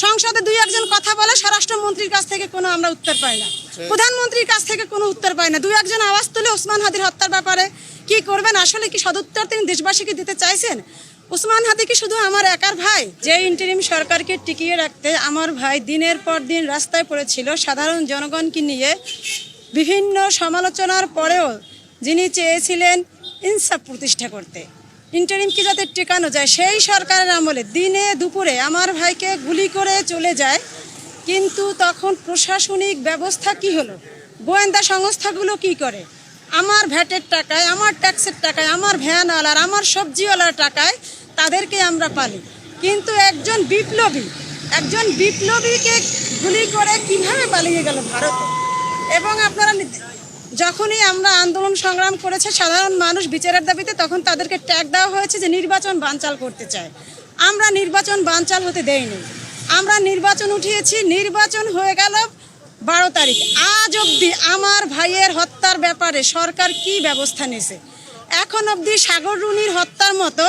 সংসদে দুই একজন কথা বলে, স্বরাষ্ট্রমন্ত্রীর কাছ থেকে কোনো আমরা উত্তর পাই না, প্রধানমন্ত্রীর কাছ থেকে কোনো উত্তর পাই না। দুই একজন আওয়াজ তুলে ওসমান হাদির হত্যার ব্যাপারে কি করবেন? আসলে কি সদুত্তর তিনি দেশবাসীকে দিতে চাইছেন? ওসমান হাদি কি শুধু আমার একার ভাই? যে ইন্টারিম সরকারকে টিকিয়ে রাখতে আমার ভাই দিনের পর দিন রাস্তায় পড়েছিল সাধারণ জনগণকে নিয়ে, বিভিন্ন সমালোচনার পরেও যিনি চেয়েছিলেন ইনসাফ প্রতিষ্ঠা করতে, ইন্টারিমকে যাতে টেকানো যায়, সেই সরকারের আমলে দিনে দুপুরে আমার ভাইকে গুলি করে চলে যায়। কিন্তু তখন প্রশাসনিক ব্যবস্থা কি হলো? গোয়েন্দা সংস্থাগুলো কি করে? আমার ভ্যাটের টাকায়, আমার ট্যাক্সের টাকায়, আমার ভ্যানওয়ালার, আমার সবজিওয়ালার টাকায় তাদেরকে আমরা পালি। কিন্তু একজন বিপ্লবীকে গুলি করে কিভাবে পালিয়ে গেল ভারতে? এবং আপনারা যখনই আমরা আন্দোলন সংগ্রাম করেছে সাধারণ মানুষ বিচারের দাবিতে, তখন তাদেরকে ট্যাগ দেওয়া হয়েছে যে নির্বাচন বানচাল করতে চায়। আমরা নির্বাচন বানচাল হতে দেইনি। আমরা নির্বাচন উঠিয়েছি, নির্বাচন হয়ে গেল 12 তারিখ। আজ অবধি আমার ভাইয়ের হত্যার ব্যাপারে সরকার কি ব্যবস্থা নিয়েছে? এখন অবধি সাগর রুনির হত্যার মতো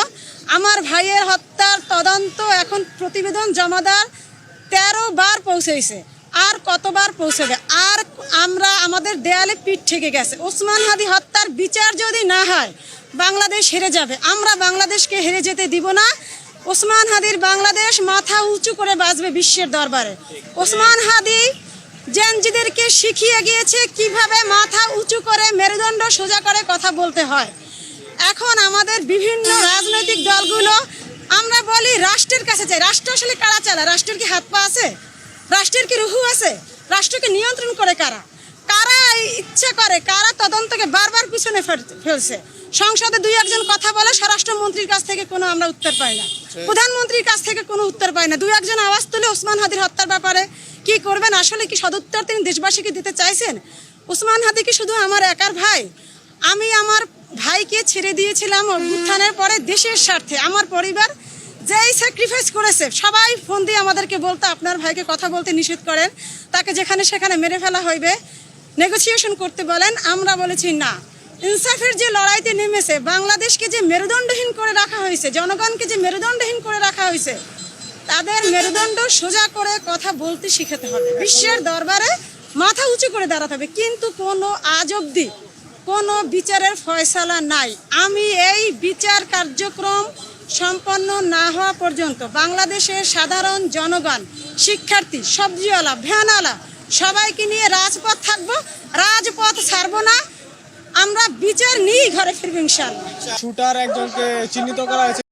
আমার ভাইয়ের হত্যার তদন্ত এখন প্রতিবেদন জমাদার 13 বার পৌঁছেছে। আর কতবার পৌঁছবে? আর আমরা আমাদের দেয়ালে পিঠ ঠেকে গেছে। ওসমান হাদি হত্যার বিচার যদি না হয় বাংলাদেশ হেরে যাবে। আমরা বাংলাদেশকে হেরে যেতে দিব না। ওসমান হাদির বাংলাদেশ মাথা উঁচু করে বাঁচবে বিশ্বের দরবারে। ওসমান হাদি জেনজিদেরকে শিখিয়ে গিয়েছে কিভাবে মাথা উঁচু করে মেরুদণ্ড সোজা করে কথা বলতে হয়। এখন আমাদের বিভিন্ন রাজনৈতিক দলগুলো আমরা বলি রাষ্ট্রের কাছে চাই। রাষ্ট্র আসলে কারা চালায়? রাষ্ট্রের কি হাত পা আছে? রাষ্ট্রের কি রুহু আছে? রাষ্ট্রকে নিয়ন্ত্রণ করে কারা? কারা ইচ্ছা করে? কারা তদন্তকে বারবার পিছনে ফেলছে? সংসদে দুই একজন কথা বলে, স্বরাষ্ট্রমন্ত্রীর কাছ থেকে কোনো আমরা উত্তর পাই না, প্রধানমন্ত্রীর কাছ থেকে কোনো উত্তর পাই না। দুই একজন আওয়াজ তুলে ওসমান হাদির হত্যার ব্যাপারে কি করবেন? আসলে কি সদুত্তর তিনি দেশবাসীকে দিতে চাইছেন? ওসমান হাদি কি শুধু আমার একার ভাই? আমি আমার ভাইকে ছেড়ে দিয়েছিলাম অভ্যুত্থানের পরে দেশের স্বার্থে। আমার পরিবার যেই স্যাক্রিফাইস করেছে, সবাই ফোন দিয়ে আমাদেরকে বলতো আপনার ভাইকে কথা বলতে নিষেধ করেন, তাকে যেখানে সেখানে মেরে ফেলা হইবে, নেগোসিয়েশন করতে বলেন। আমরা বলেছি না। ইনসাফের যে লড়াইতে নেমেছে, বাংলাদেশকে যে মেরুদণ্ডহীন করে রাখা হয়েছে, জনগণকে যে মেরুদণ্ডহীন করে রাখা হয়েছে, তাদের মেরুদণ্ড সোজা করে কথা বলতে শিখাতে হবে, বিশ্বের দরবারে মাথা উঁচু করে দাঁড়াতে হবে। কিন্তু আজ অবধি কোনো বিচারের ফয়সালা নাই। আমি এই বিচার কার্যক্রম সম্পন্ন না হওয়া পর্যন্ত বাংলাদেশের সাধারণ জনগণ, শিক্ষার্থী, সবজিওয়ালা, ভ্যানওয়ালা সবাইকে নিয়ে রাজপথ থাকবো, রাজপথ ছাড়বো না। আমরা বিচার নিয়েই ঘরে ফিরবো ইনশাআল্লাহ। শুটার একজনকে চিহ্নিত করা হয়েছে।